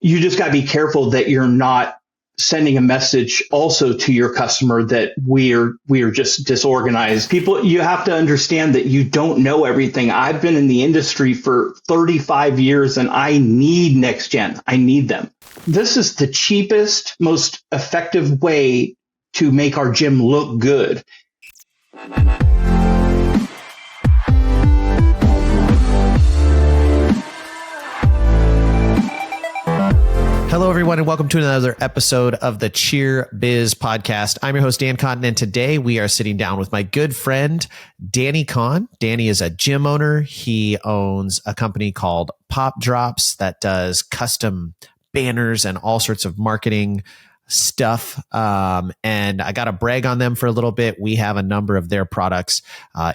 you just got to be careful that you're not sending a message also to your customer that we're just disorganized. People, you have to understand that you don't know everything. I've been in the industry for 35 years and I need next gen. I need them. This is the cheapest, most effective way to make our gym look good. Hello, everyone, and welcome to another episode of the Cheer Biz podcast. I'm your host, Dan Kahn, and today we are sitting down with my good friend, Danny Kahn. Danny is a gym owner. He owns a company called Pop Drops that does custom banners and all sorts of marketing stuff. And I got to brag on them for a little bit. We have a number of their products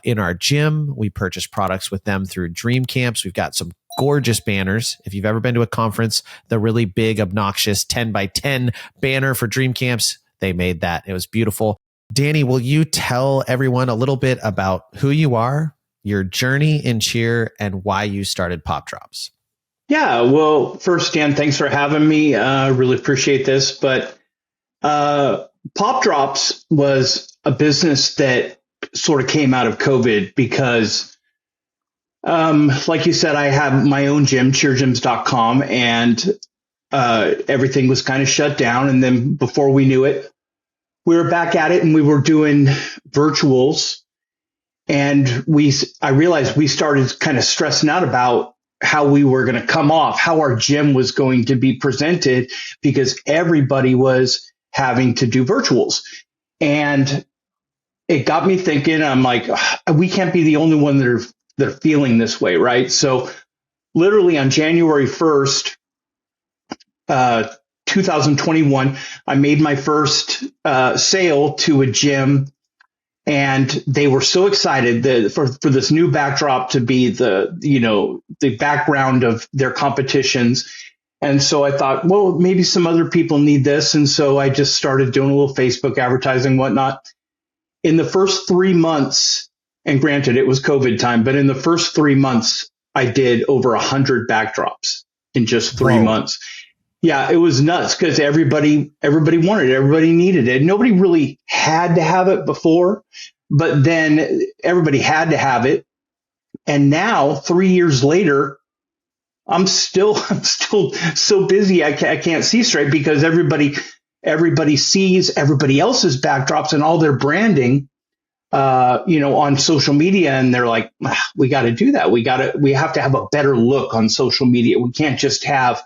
in our gym. We purchase products with them through Dream Camps. We've got some gorgeous banners. If you've ever been to a conference, the really big, obnoxious 10 by 10 banner for Dream Camps, they made that. It was beautiful. Danny, will you tell everyone a little bit about who you are, your journey in cheer, and why you started Pop Drops? Yeah, well, first, Dan, thanks for having me. Really appreciate this. But Pop Drops was a business that sort of came out of COVID because like you said, I have my own gym, cheergyms.com, and everything was kind of shut down. And then before we knew it, we were back at it and we were doing virtuals. And I realized we started kind of stressing out about how we were going to come off, how our gym was going to be presented, because everybody was having to do virtuals. And it got me thinking, I'm like, we can't be the only one that are feeling this way, right? So literally on January 1st, 2021, I made my first sale to a gym, and they were so excited that for this new backdrop to be the background of their competitions. And so I thought, well, maybe some other people need this. And so I just started doing a little Facebook advertising, whatnot. In the first 3 months, and granted, it was COVID time, but in the first 3 months, I did over 100 backdrops in just 3 months. Yeah, it was nuts because everybody wanted it. Everybody needed it. Nobody really had to have it before, but then everybody had to have it. And now, 3 years later, I'm still so busy. I can't see straight because everybody sees everybody else's backdrops and all their branding on social media, and they're like, we got to do that. We have to have a better look on social media. We can't just have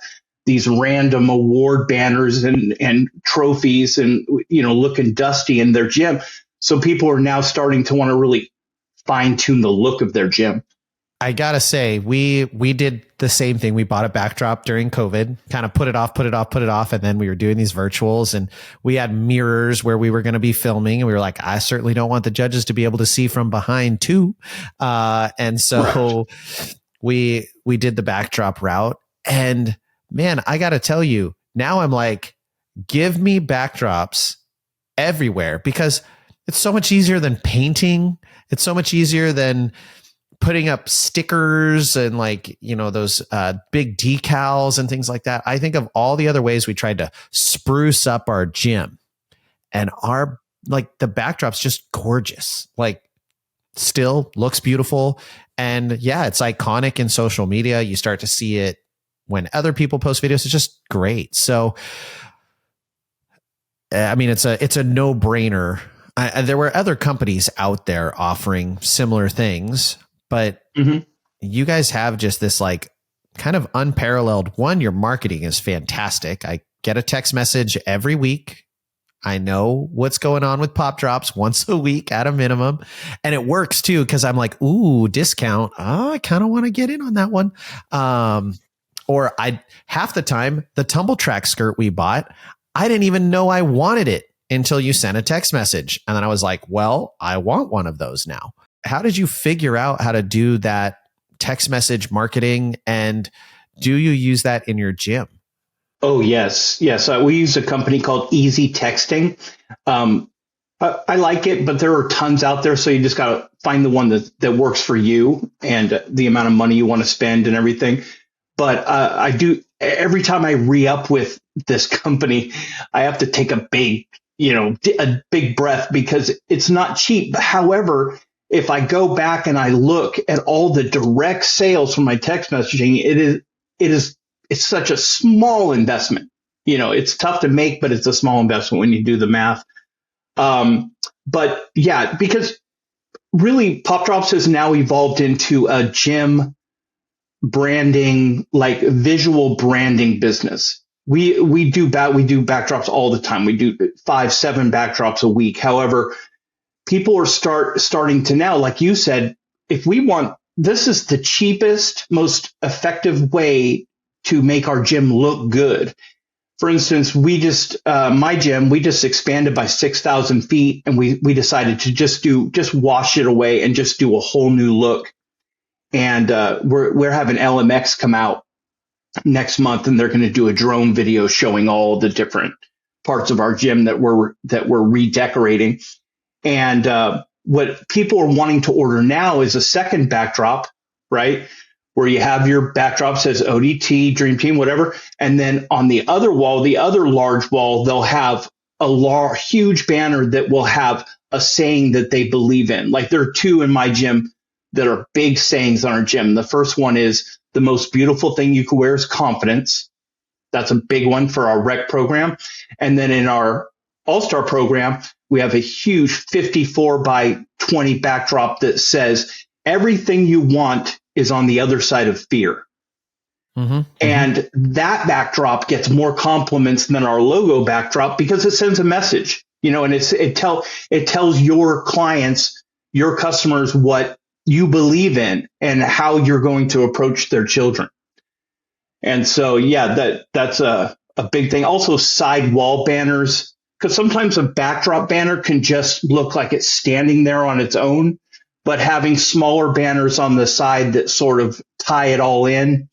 these random award banners and trophies and, looking dusty in their gym. So people are now starting to want to really fine tune the look of their gym. I gotta say, we did the same thing. We bought a backdrop during COVID, kind of put it off. And then we were doing these virtuals, and we had mirrors where we were going to be filming. And we were like, I certainly don't want the judges to be able to see from behind too. And so we did the backdrop route, and man, I got to tell you, now I'm like, give me backdrops everywhere, because it's so much easier than painting. It's so much easier than putting up stickers and those big decals and things like that. I think of all the other ways we tried to spruce up our gym, and the backdrop's just gorgeous. Still looks beautiful. And yeah, it's iconic in social media. You start to see it when other people post videos. It's just great. So, I mean, it's a no-brainer. There were other companies out there offering similar things, but you guys have just this kind of unparalleled one. Your marketing is fantastic. I get a text message every week. I know what's going on with Pop Drops once a week at a minimum. And it works too, because I'm like, ooh, discount. Oh, I kind of want to get in on that one. Or half the time, the Tumble Track skirt we bought, I didn't even know I wanted it until you sent a text message. And then I was like, well, I want one of those now. How did you figure out how to do that text message marketing, and do you use that in your gym? Oh, yes. We use a company called Easy Texting. I like it, but there are tons out there. So you just got to find the one that works for you and the amount of money you want to spend and everything. But I do every time I re-up with this company, I have to take a big breath because it's not cheap. However, if I go back and I look at all the direct sales from my text messaging, it's such a small investment. It's tough to make, but it's a small investment when you do the math. But yeah, because really Pop Drops has now evolved into a gym branding, like visual branding business. We do backdrops all the time. We do 5-7 backdrops a week. However, people are starting to now, like you said, if we want, this is the cheapest, most effective way to make our gym look good. For instance, my gym, we just expanded by 6,000 feet, and we decided to just wash it away and just do a whole new look. And we're having LMX come out next month, and they're going to do a drone video showing all the different parts of our gym that we're redecorating. And what people are wanting to order now is a second backdrop, right? Where you have your backdrop says ODT, Dream Team, whatever. And then on the other wall, the other large wall, they'll have a huge banner that will have a saying that they believe in. Like there are two in my gym that are big sayings on our gym. The first one is the most beautiful thing you can wear is confidence. That's a big one for our rec program. And then in our All-Star program, we have a huge 54 by 20 backdrop that says everything you want is on the other side of fear. Mm-hmm. And that backdrop gets more compliments than our logo backdrop because it sends a message, and it tells your clients, your customers, what you believe in and how you're going to approach their children. And so, yeah, that's a big thing. Also, side wall banners, because sometimes a backdrop banner can just look like it's standing there on its own, but having smaller banners on the side that sort of tie it all in,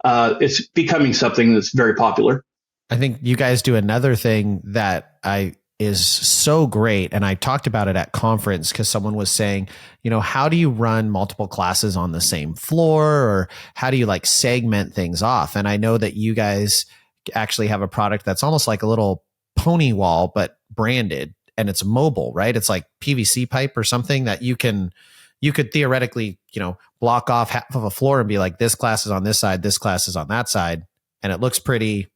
it's becoming something that's very popular. I think you guys do another thing that is so great. And I talked about it at conference because someone was saying, how do you run multiple classes on the same floor, or how do you like segment things off? And I know that you guys actually have a product that's almost like a little pony wall, but branded, and it's mobile, right? It's like PVC pipe or something that you could theoretically, block off half of a floor and be like, this class is on this side, this class is on that side. And it looks pretty,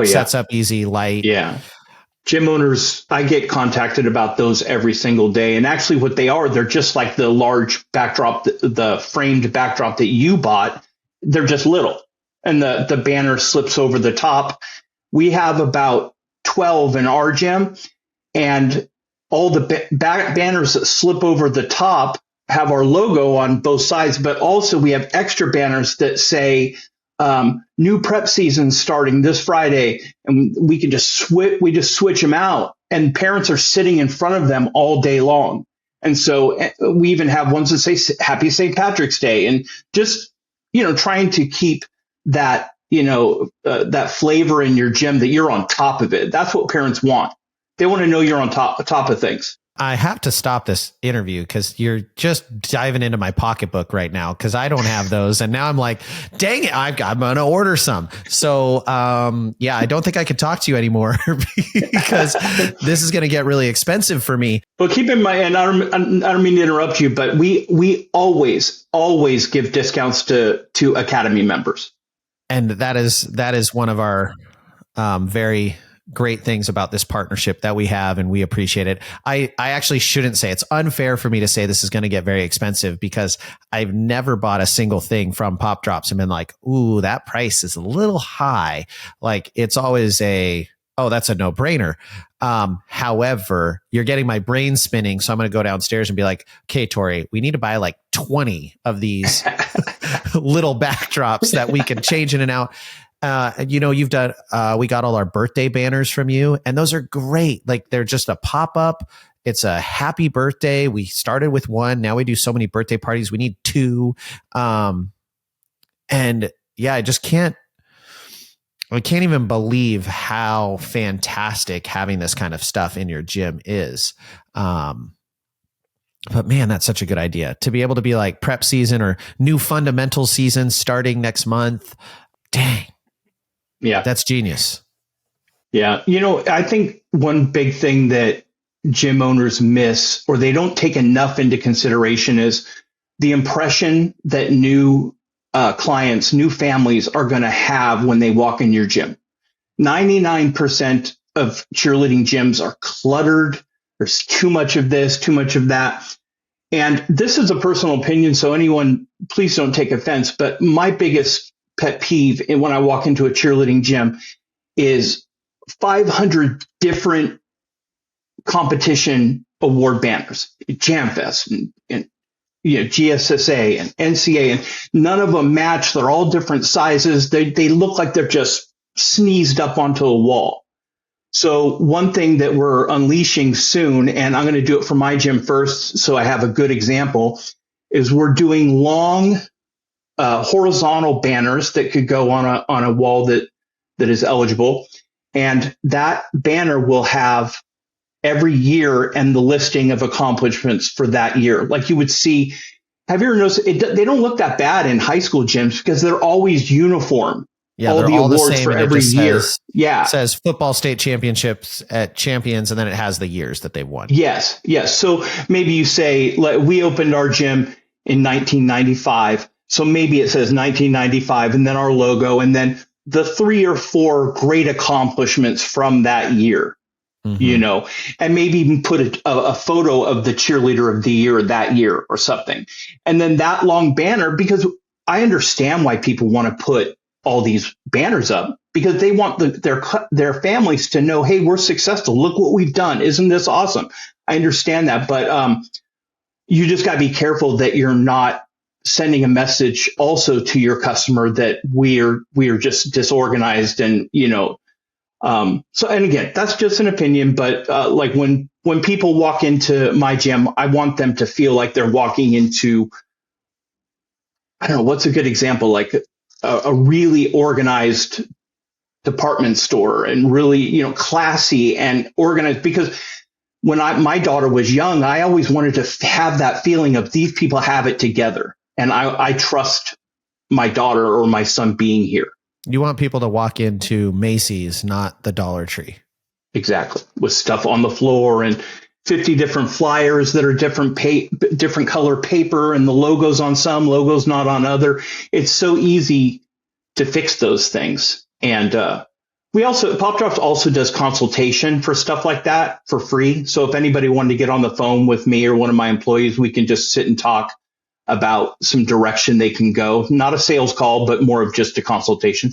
sets up easy, light. Yeah. Gym owners, I get contacted about those every single day. And actually what they are, they're just like the large backdrop, the framed backdrop that you bought. They're just little. And the banner slips over the top. We have about 12 in our gym, and all the banners that slip over the top have our logo on both sides, but also we have extra banners that say new prep season starting this Friday, and we can just switch them out, and parents are sitting in front of them all day long. And so we even have ones that say Happy St. Patrick's Day, and just trying to keep that that flavor in your gym that you're on top of it. That's what parents want. They want to know you're on top of things. I have to stop this interview because you're just diving into my pocketbook right now, because I don't have those. And now I'm like, dang it, I'm going to order some. So, I don't think I can talk to you anymore because this is going to get really expensive for me. But keep in mind, and I don't mean to interrupt you, but we always give discounts to Academy members. And that is one of our very great things about this partnership that we have, and we appreciate it. I actually shouldn't say, it's unfair for me to say this is going to get very expensive, because I've never bought a single thing from Pop Drops and been like, ooh, that price is a little high. Like, it's always that's a no-brainer. However, you're getting my brain spinning. So I'm going to go downstairs and be like, okay, Tori, we need to buy like 20 of these little backdrops that we can change in and out. You've done, we got all our birthday banners from you, and those are great. Like, they're just a pop-up. It's a happy birthday. We started with one. Now we do so many birthday parties. We need 2. And yeah, I can't even believe how fantastic having this kind of stuff in your gym is. But man, that's such a good idea to be able to be like prep season or new fundamental season starting next month. Dang. Yeah. That's genius. Yeah. I think one big thing that gym owners miss, or they don't take enough into consideration, is the impression that new clients, new families are going to have when they walk in your gym. 99% of cheerleading gyms are cluttered. There's too much of this, too much of that. And this is a personal opinion, so anyone, please don't take offense. But my biggest pet peeve when I walk into a cheerleading gym is 500 different competition award banners, JamFest and GSSA and NCA, and none of them match. They're all different sizes. They look like they're just sneezed up onto a wall. So one thing that we're unleashing soon, and I'm going to do it for my gym first, so I have a good example, is we're doing long horizontal banners that could go on a wall that is eligible, and that banner will have every year and the listing of accomplishments for that year. Like you would see, have you ever noticed they don't look that bad in high school gyms because they're always uniform. Yeah, all they're the all awards the same for and every year. Yeah. It says football state championships at champions, and then it has the years that they've won. Yes. So maybe you say, we opened our gym in 1995. So maybe it says 1995 and then our logo and then the 3 or 4 great accomplishments from that year. Mm-hmm. And maybe even put a photo of the cheerleader of the year that year or something. And then that long banner, because I understand why people want to put all these banners up, because they want their families to know, hey, we're successful. Look what we've done. Isn't this awesome? I understand that. But you just got to be careful that you're not sending a message also to your customer that we are just disorganized and, so, and again, that's just an opinion, but like when people walk into my gym, I want them to feel like they're walking into, I don't know, what's a good example? Like a really organized department store and really, classy and organized. Because when my daughter was young, I always wanted to have that feeling of these people have it together. And I trust my daughter or my son being here. You want people to walk into Macy's, not the Dollar Tree. Exactly. With stuff on the floor and 50 different flyers that are different color paper and the logos on some, logos not on other. It's so easy to fix those things. And Pop Drops also does consultation for stuff like that for free. So if anybody wanted to get on the phone with me or one of my employees, we can just sit and talk about some direction they can go. Not a sales call, but more of just a consultation.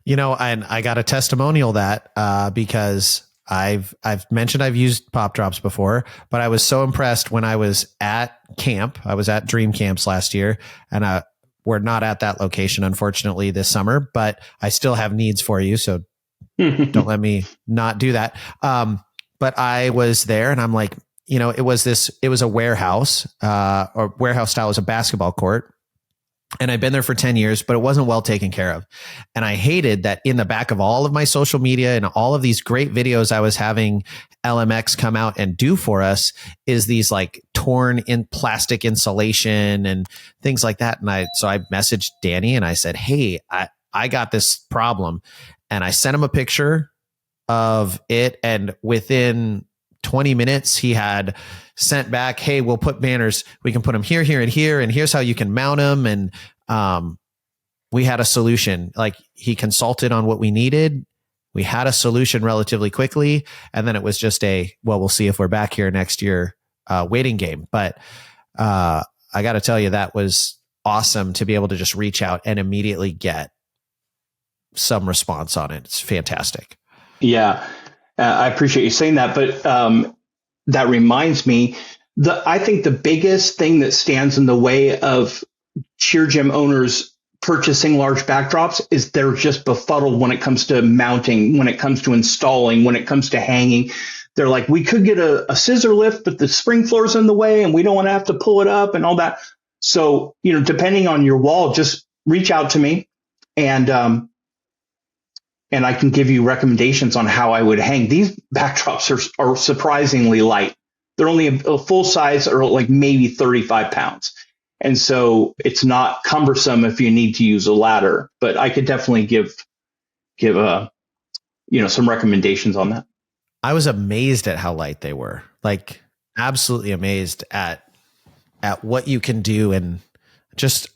And I got a testimonial that because I've mentioned I've used Pop Drops before, but I was so impressed when I was at camp. I was at Dream Camps last year, and we're not at that location, unfortunately, this summer, but I still have needs for you. So don't let me not do that. But I was there and I'm like, it was a warehouse, or warehouse style. It was a basketball court. And I've been there for 10 years, but it wasn't well taken care of. And I hated that in the back of all of my social media and all of these great videos I was having LMX come out and do for us is these like torn in plastic insulation and things like that. And so I messaged Danny and I said, hey, I got this problem. And I sent him a picture of it. And within 20 minutes, he had sent back, hey, we'll put banners. We can put them here, here, and here. And here's how you can mount them. And we had a solution. Like he consulted on what we needed. We had a solution relatively quickly. And then it was just we'll see if we're back here next year waiting game. But I got to tell you, that was awesome to be able to just reach out and immediately get some response on it. It's fantastic. Yeah. I appreciate you saying that, but that reminds me, I think the biggest thing that stands in the way of cheer gym owners purchasing large backdrops is they're just befuddled when it comes to mounting, when it comes to installing, when it comes to hanging. They're like, we could get a scissor lift, but the spring floor's in the way and we don't want to have to pull it up and all that. So, depending on your wall, just reach out to me and I can give you recommendations on how I would hang. These backdrops are surprisingly light. They're only a full size or like maybe 35 pounds. And so it's not cumbersome if you need to use a ladder, but I could definitely give give some recommendations on that. I was amazed at how light they were. Like absolutely amazed at what you can do. And just,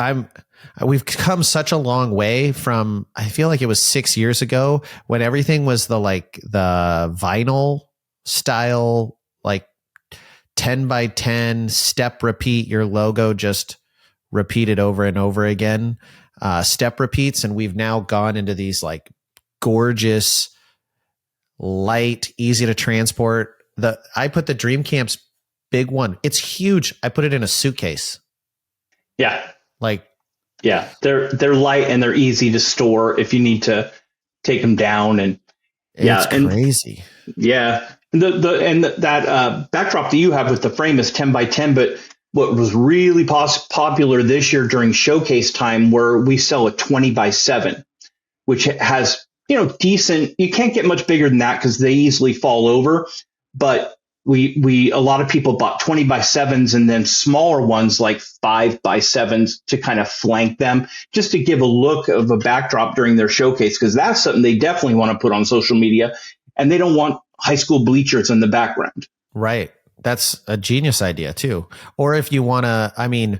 we've come such a long way from, I feel like it was 6 years ago when everything was the vinyl style, like 10 by 10 step repeat, your logo just repeated over and over again, step repeats. And we've now gone into these like gorgeous, light, easy to transport. I put the Dream Camp's big one. It's huge. I put it in a suitcase. Yeah. Like, yeah, they're light and they're easy to store if you need to take them down. And it's crazy. Yeah. That backdrop that you have with the frame is 10 by 10, but what was really popular this year during showcase time, where we sell a 20 by 7, which has, decent, you can't get much bigger than that because they easily fall over. But a lot of people bought 20 by 7s and then smaller ones like 5 by 7s to kind of flank them, just to give a look of a backdrop during their showcase, because that's something they definitely want to put on social media, and they don't want high school bleachers in the background. Right. That's a genius idea too. Or if you want to,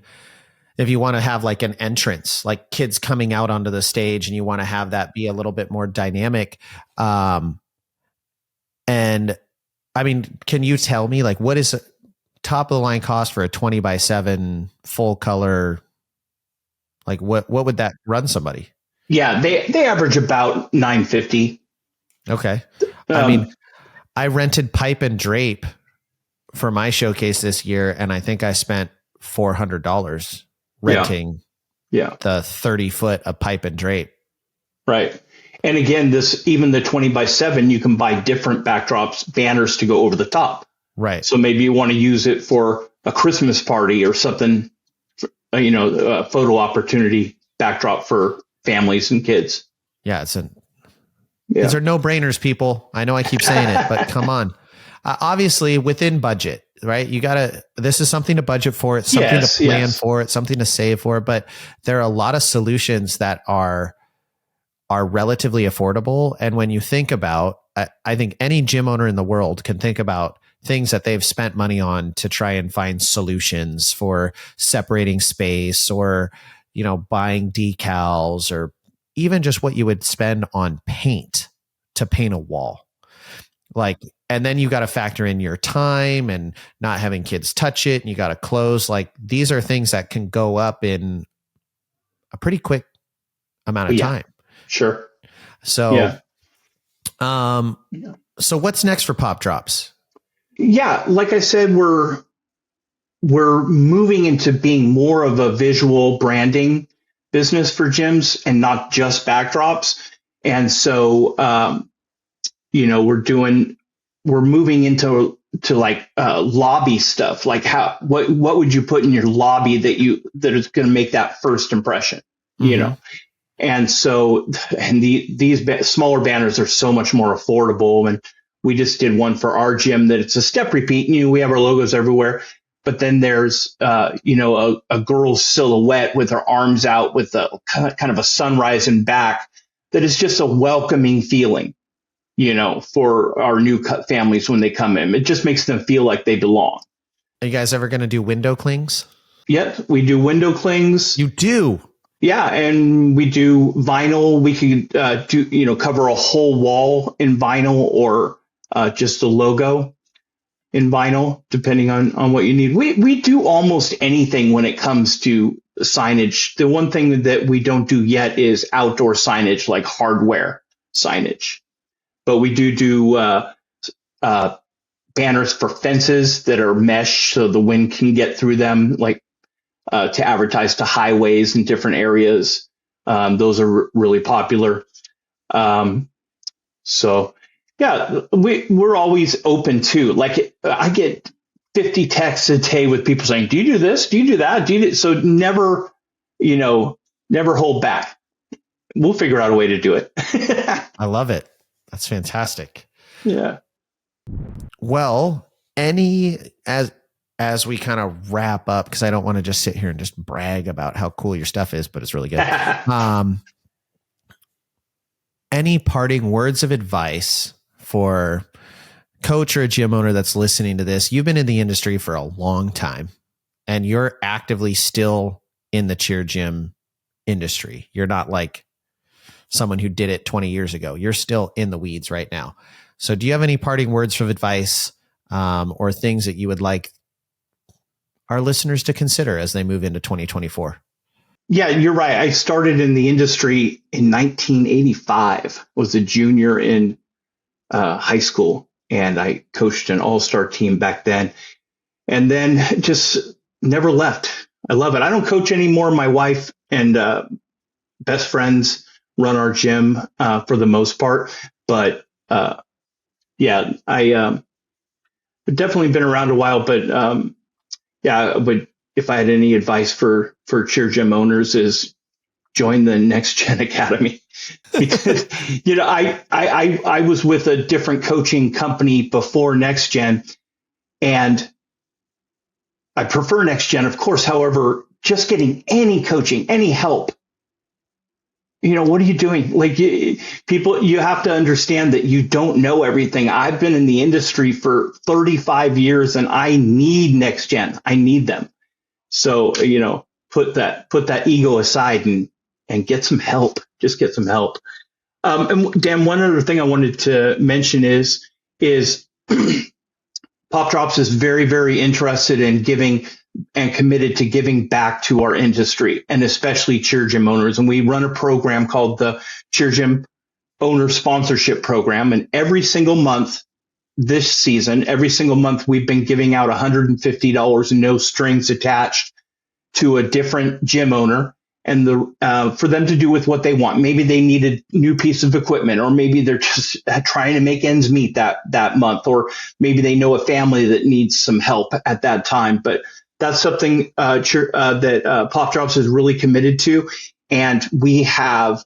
if you want to have like an entrance, like kids coming out onto the stage, and you want to have that be a little bit more dynamic. And can you tell me, like, what is top of the line cost for a 20 by 7 full color? Like what would that run somebody? Yeah, they average about $950. Okay. I rented pipe and drape for my showcase this year, and I think I spent $400 renting the 30-foot of pipe and drape. Right. And again, even the 20 by 7, you can buy different backdrops, banners to go over the top. Right. So maybe you want to use it for a Christmas party or something, a photo opportunity backdrop for families and kids. Yeah. These are no-brainers, people. I know I keep saying it, but come on. Obviously within budget, right? This is something to budget for. It's something to plan for. It's something to save for, but there are a lot of solutions that are relatively affordable. And when you think about, I think any gym owner in the world can think about things that they've spent money on to try and find solutions for separating space, or, buying decals, or even just what you would spend on paint to paint a wall. Like, and then you got to factor in your time and not having kids touch it. And you got to close. Like, these are things that can go up in a pretty quick amount of time. Sure. So, so what's next for Pop Drops? Yeah. Like I said, we're moving into being more of a visual branding business for gyms and not just backdrops. And so, we're moving into like lobby stuff. Like what would you put in your lobby that is going to make that first impression, And so, these smaller banners are so much more affordable. And we just did one for our gym that it's a step repeat. We have our logos everywhere, but then there's, a girl's silhouette with her arms out with a kind of a sunrise in back that is just a welcoming feeling, for our new families when they come in. It just makes them feel like they belong. Are you guys ever going to do window clings? Yep. We do window clings. You do? Yeah. And we do vinyl. We can cover a whole wall in vinyl, or just the logo in vinyl, depending on what you need. We do almost anything when it comes to signage. The one thing that we don't do yet is outdoor signage, like hardware signage. But we do banners for fences that are mesh so the wind can get through them, like to advertise to highways in different areas. Those are really popular. So, yeah, we're always open to, like, I get 50 texts a day with people saying, do you do this? Do you do that? So never hold back. We'll figure out a way to do it. I love it. That's fantastic. Yeah. Well, as we kind of wrap up, because I don't want to just sit here and just brag about how cool your stuff is, but it's really good. any parting words of advice for coach or a gym owner that's listening to this? You've been in the industry for a long time and you're actively still in the cheer gym industry. You're not like someone who did it 20 years ago. You're still in the weeds right now. So do you have any parting words of advice or things that you would like our listeners to consider as they move into 2024? Yeah, you're right. I started in the industry in 1985, was a junior in high school, and I coached an all-star team back then, and then just never left. I love it. I don't coach anymore. My wife and best friends run our gym for the most part, but yeah, I definitely been around a while, but yeah, I would, if I had any advice for cheer gym owners, is join the Next Gen Academy. Because, I was with a different coaching company before Next Gen, and I prefer Next Gen, of course. However, just getting any coaching, any help, what are you doing? Like, people, you have to understand that you don't know everything. I've been in the industry for 35 years and I need Next Gen. I need them. So, put that ego aside and get some help. Just get some help. And Dan, one other thing I wanted to mention is Pop Drops is very, very interested in giving and committed to giving back to our industry, and especially cheer gym owners. And we run a program called the Cheer Gym Owner Sponsorship Program. And every single month this season, every single month, we've been giving out $150, no strings attached, to a different gym owner, and for them to do with what they want. Maybe they need a new piece of equipment, or maybe they're just trying to make ends meet that month, or maybe they know a family that needs some help at that time. But that's something that Pop Drops is really committed to, and we have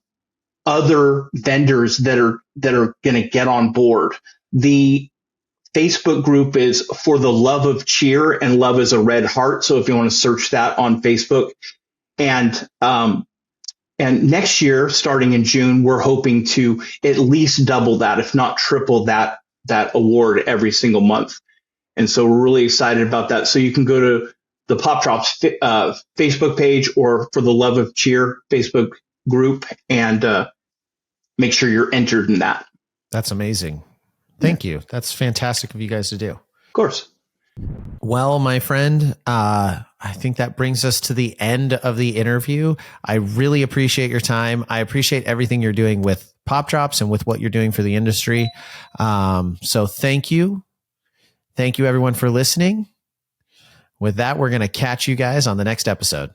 other vendors that are going to get on board. The Facebook group is For the Love of Cheer, and love is a red heart. So if you want to search that on Facebook, and next year, starting in June, we're hoping to at least double that, if not triple that award every single month. And so we're really excited about that. So you can go to the Pop Drops Facebook page or For the Love of Cheer Facebook group and make sure you're entered in that. That's amazing. Thank you. That's fantastic of you guys to do. Of course. Well, my friend, I think that brings us to the end of the interview. I really appreciate your time. I appreciate everything you're doing with Pop Drops and with what you're doing for the industry. So thank you. Thank you, everyone, for listening. With that, we're going to catch you guys on the next episode.